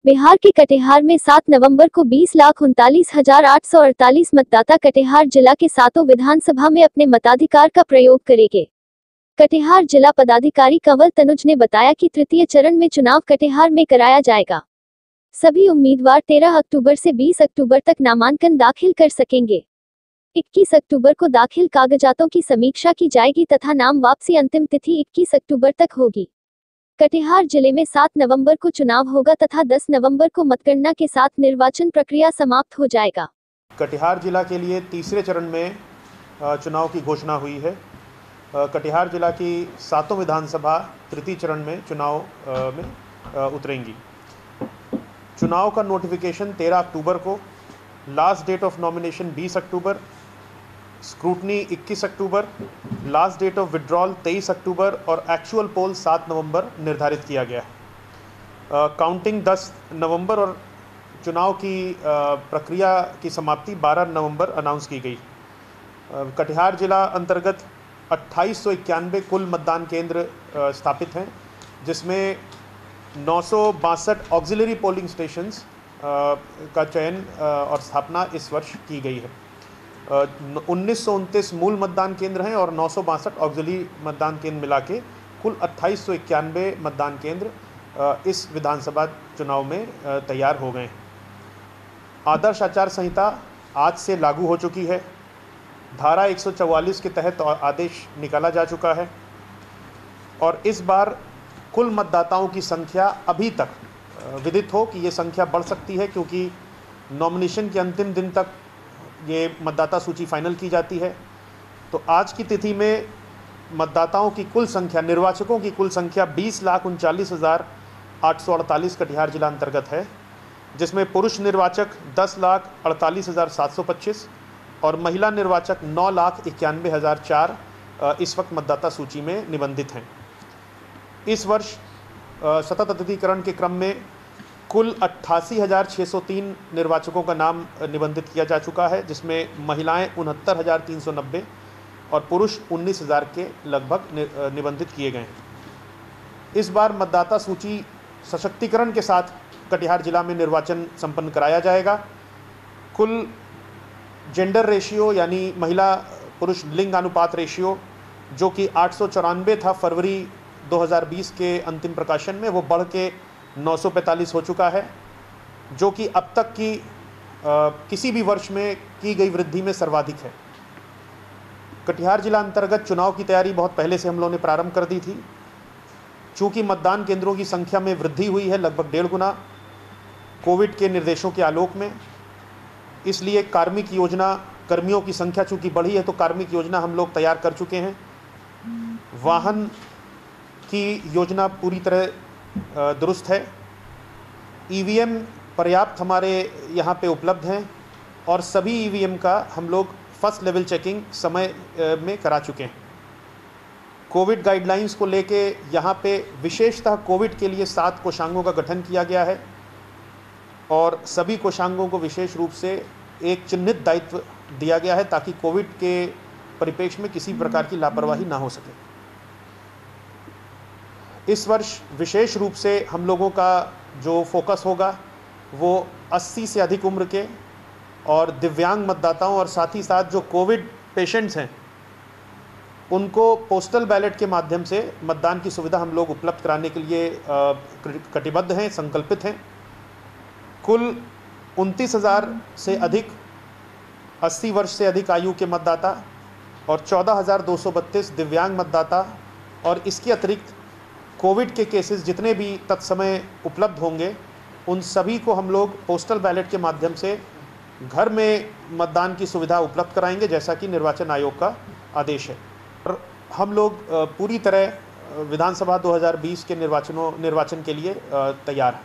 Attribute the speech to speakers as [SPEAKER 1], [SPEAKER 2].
[SPEAKER 1] बिहार के कटिहार में 7 नवंबर को 20,39,848 मतदाता कटिहार जिला के सातों विधानसभा में अपने मताधिकार का प्रयोग करेंगे। कटिहार जिला पदाधिकारी कंवल तनुज ने बताया कि तृतीय चरण में चुनाव कटिहार में कराया जाएगा। सभी उम्मीदवार 13 अक्टूबर से 20 अक्टूबर तक नामांकन दाखिल कर सकेंगे। 21 अक्टूबर को दाखिल कागजातों की समीक्षा की जाएगी तथा नाम वापसी अंतिम तिथि 21 अक्टूबर तक होगी। कटिहार जिले में 7 नवंबर को चुनाव होगा तथा 10 नवंबर को मतगणना के साथ निर्वाचन प्रक्रिया समाप्त हो जाएगा।
[SPEAKER 2] कटिहार जिला के लिए तीसरे चरण में चुनाव की घोषणा हुई है। कटिहार जिला की सातों विधानसभा तृतीय चरण में चुनाव में उतरेंगी। चुनाव का नोटिफिकेशन 13 अक्टूबर को, last date of nomination 20 October, scrutiny 21 October, last date of withdrawal 23 October और एक्चुअल पोल 7 नवंबर निर्धारित किया गया है। काउंटिंग 10 नवंबर और चुनाव की प्रक्रिया की समाप्ति 12 नवंबर अनाउंस की गई। कटिहार जिला अंतर्गत 2891 कुल मतदान केंद्र स्थापित हैं, जिसमें 962 ऑक्सिलरी पोलिंग स्टेशंस का चयन और स्थापना इस वर्ष की गई है। 1929 मूल मतदान केंद्र हैं और 962 ऑक्सिलरी मतदान केंद्र मिला के कुल 2891 मतदान केंद्र इस विधानसभा चुनाव में तैयार हो गए हैं। आदर्श आचार संहिता आज से लागू हो चुकी है। धारा 144 के तहत आदेश निकाला जा चुका है और इस बार कुल मतदाताओं की संख्या अभी तक विदित हो कि ये संख्या बढ़ सकती है, क्योंकि नॉमिनेशन के अंतिम दिन तक ये मतदाता सूची फाइनल की जाती है। तो आज की तिथि में मतदाताओं की कुल संख्या, निर्वाचकों की कुल संख्या 20,39,848 कटिहार जिला अंतर्गत है, जिसमें पुरुष निर्वाचक 10,48,725 और महिला निर्वाचक 9,91,004 इस वक्त मतदाता सूची में निबंधित हैं। इस वर्ष सतत अतिथिकरण के क्रम में कुल 88,603 निर्वाचकों का नाम निबंधित किया जा चुका है, जिसमें महिलाएं 69,390 और पुरुष 19,000 के लगभग निबंधित किए गए हैं। इस बार मतदाता सूची सशक्तिकरण के साथ कटिहार जिला में निर्वाचन संपन्न कराया जाएगा। कुल जेंडर रेशियो यानी महिला पुरुष लिंग अनुपात रेशियो जो कि 894 था फरवरी 2020 के अंतिम प्रकाशन में, वो बढ़ के 945 हो चुका है, जो कि अब तक की किसी भी वर्ष में की गई वृद्धि में सर्वाधिक है। कटिहार जिला अंतर्गत चुनाव की तैयारी बहुत पहले से हम लोगों ने प्रारंभ कर दी थी। चूँकि मतदान केंद्रों की संख्या में वृद्धि हुई है लगभग 1.5 गुना कोविड के निर्देशों के आलोक में, इसलिए कार्मिक योजना, कर्मियों की संख्या चूँकि बढ़ी है तो कार्मिक योजना हम लोग तैयार कर चुके हैं। वाहन की योजना पूरी तरह दुरुस्त है। ईवीएम पर्याप्त हमारे यहाँ पे उपलब्ध हैं और सभी ईवीएम का हम लोग फर्स्ट लेवल चेकिंग समय में करा चुके हैं। कोविड गाइडलाइंस को लेके यहाँ पे विशेषतः कोविड के लिए 7 कोषांगों का गठन किया गया है और सभी कोषांगों को विशेष रूप से एक चिन्हित दायित्व दिया गया है ताकि कोविड के परिप्रेक्ष्य में किसी प्रकार की लापरवाही ना हो सके। इस वर्ष विशेष रूप से हम लोगों का जो फोकस होगा वो 80 से अधिक उम्र के और दिव्यांग मतदाताओं और साथ ही साथ जो कोविड पेशेंट्स हैं उनको पोस्टल बैलेट के माध्यम से मतदान की सुविधा हम लोग उपलब्ध कराने के लिए कटिबद्ध हैं, संकल्पित हैं। कुल 29,000 से अधिक 80 वर्ष से अधिक आयु के मतदाता और 14,232 दिव्यांग मतदाता और इसके अतिरिक्त कोविड के केसेस जितने भी तत्समय उपलब्ध होंगे उन सभी को हम लोग पोस्टल बैलेट के माध्यम से घर में मतदान की सुविधा उपलब्ध कराएंगे, जैसा कि निर्वाचन आयोग का आदेश है। और हम लोग पूरी तरह विधानसभा 2020 के निर्वाचन के लिए तैयार हैं।